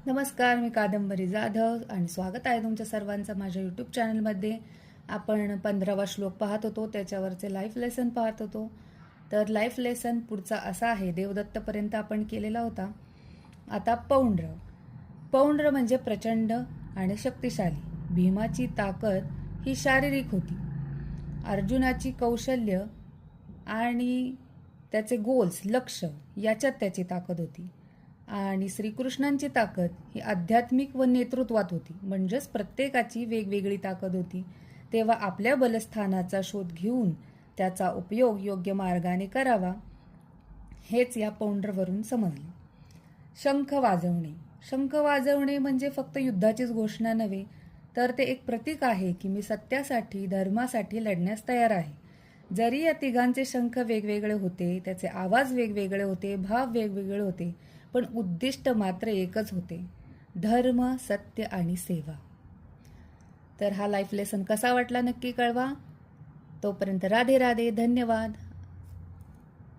नमस्कार, मी कादंबरी जाधव आणि स्वागत आहे तुमच्या सर्वांचं माझ्या यूट्यूब चॅनलमध्ये. आपण 15वा श्लोक पाहत होतो, त्याच्यावरचे लाईफ लेसन पाहत होतो. तर लाईफ लेसन पुढचा असा आहे, देवदत्तपर्यंत आपण केलेला होता. आता पौंड्र. पौंड्र म्हणजे प्रचंड आणि शक्तिशाली. भीमाची ताकद ही शारीरिक होती. अर्जुनाची कौशल्य आणि त्याचे गोल्स, लक्ष याच्यात त्याची ताकद होती. आणि श्रीकृष्णांची ताकद ही आध्यात्मिक व नेतृत्वात होती. म्हणजेच प्रत्येकाची वेगवेगळी ताकद होती. तेव्हा आपल्या बलस्थानाचा शोध घेऊन त्याचा उपयोग योग्य मार्गाने करावा, हेच या पौंड्रवरून समजले. शंख वाजवणे. शंख वाजवणे म्हणजे फक्त युद्धाचीच घोषणा नव्हे, तर ते एक प्रतीक आहे की मी सत्यासाठी, धर्मासाठी लढण्यास तयार आहे. जरी या तिघांचे शंख वेगवेगळे होते, त्याचे आवाज वेगवेगळे होते, भाव वेगवेगळे होते, पण उद्दिष्ट मात्र एकच होते: धर्म, सत्य आणि सेवा. तर हा लाईफ लेसन कसा वाटला नक्की कळवा. तोपर्यंत राधे राधे, धन्यवाद.